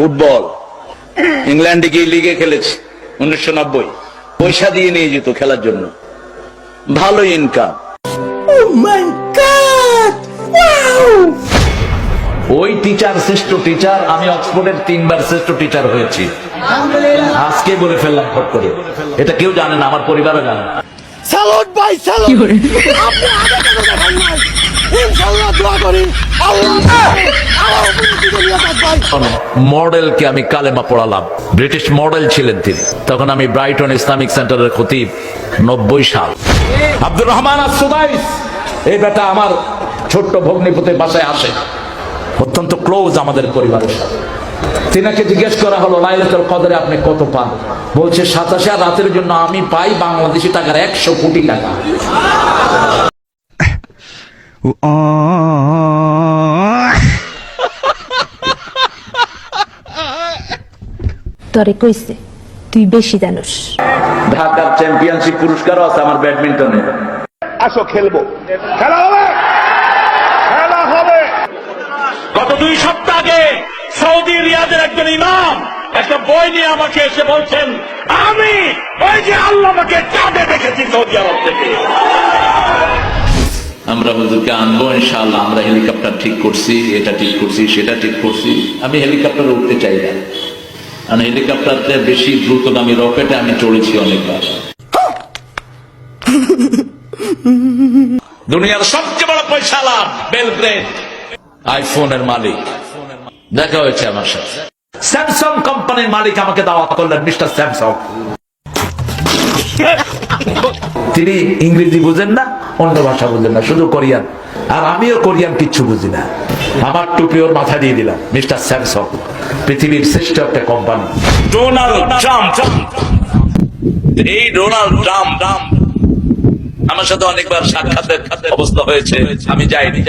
Football ইংল্যান্ডে গিয়ে লিগে খেলেছি 1990, পয়সা দিয়ে নিয়ে যেত খেলার জন্য, ভালো ইনকাম। ওই টিচার শ্রেষ্ঠ টিচার, আমি অক্সফোর্ডের 3 বার শ্রেষ্ঠ টিচার হয়েছি। আজকে বলে ফেললাম ফট করে, এটা কেউ জানে না, আমার পরিবারও জানে না। স্যালুট ভাই, স্যালুট। আপনি আগে কেন দেখান নাই? ইনশাআল্লাহ দোয়া করি আল্লাহ মডেলকে আমি কালেমা পড়ালাম, ব্রিটিশ মডেল ছিলেন তিনি। তখন আমি ব্রাইটন ইসলামিক সেন্টারের খতিব, 90 সাল। আব্দুর রহমান আস-সুদাইস, এই বেটা আমার ছোট্ট ভগ্নিপতির বাসায় আসে, অত্যন্ত ক্লোজ আমাদের পরিবারের সাথে। তিনাকে জিজ্ঞেস করা হলো লাইলাতুল কদরে আপনি কত পান? বলছে 27 রাতের জন্য আমি পাই বাংলাদেশি টাকার 100 কোটি টাকা। তরে কইছে তুই বেশি জানোস। ঢাকার চ্যাম্পিয়নশিপ পুরস্কারও আছে আমার ব্যাডমিন্টনে। আসো খেলবো, খেলা হবে, খেলা হবে। গত 2 সপ্তাহ আগে সৌদি রিয়াদের একজন ইমাম একটা বই নিয়ে আমাকে এসে বলছেন, আমি ওই যে আল্লাহ আমাকে চাঁদে দেখেছি সৌদি আরব থেকে। আমরা হুজুরকে আনবো ইনশাআল্লাহ। আমরা হেলিকপ্টার ঠিক করছি, এটা ঠিক করছি, সেটা ঠিক করছি। আমি হেলিকপ্টারে উঠতে চাই না, কারণ হেলিকপ্টারতে বেশি দ্রুতগামী রকেটে আমি চড়েছি অনেকবার। দুনিয়ার সবচেয়ে বড় পয়সালা বেলগ্রেড আইফোনের মালিক দেখা হয়েছে আমার সাথে। স্যামসাং কোম্পানির মালিক আমাকে দাওয়াত করলেন, মিস্টার স্যামসাং। তিনি ইংরেজি বুঝেন না, অন্য ভাষা বুঝেন না, শুধু কোরিয়ান। আর আমিও কোরিয়ান কিচ্ছু বুঝি না। আমার টুপি ওর মাথা দিয়ে দিলাম, মিস্টার স্যামসাং পৃথিবীর শ্রেষ্ঠ একটা কোম্পানি। ডোনাল্ড ট্রাম্প, এই ডোনাল্ড ট্রাম্প আমার সাথে অনেকবার সাক্ষাতের অবস্থা হয়েছে, আমি যাইনি।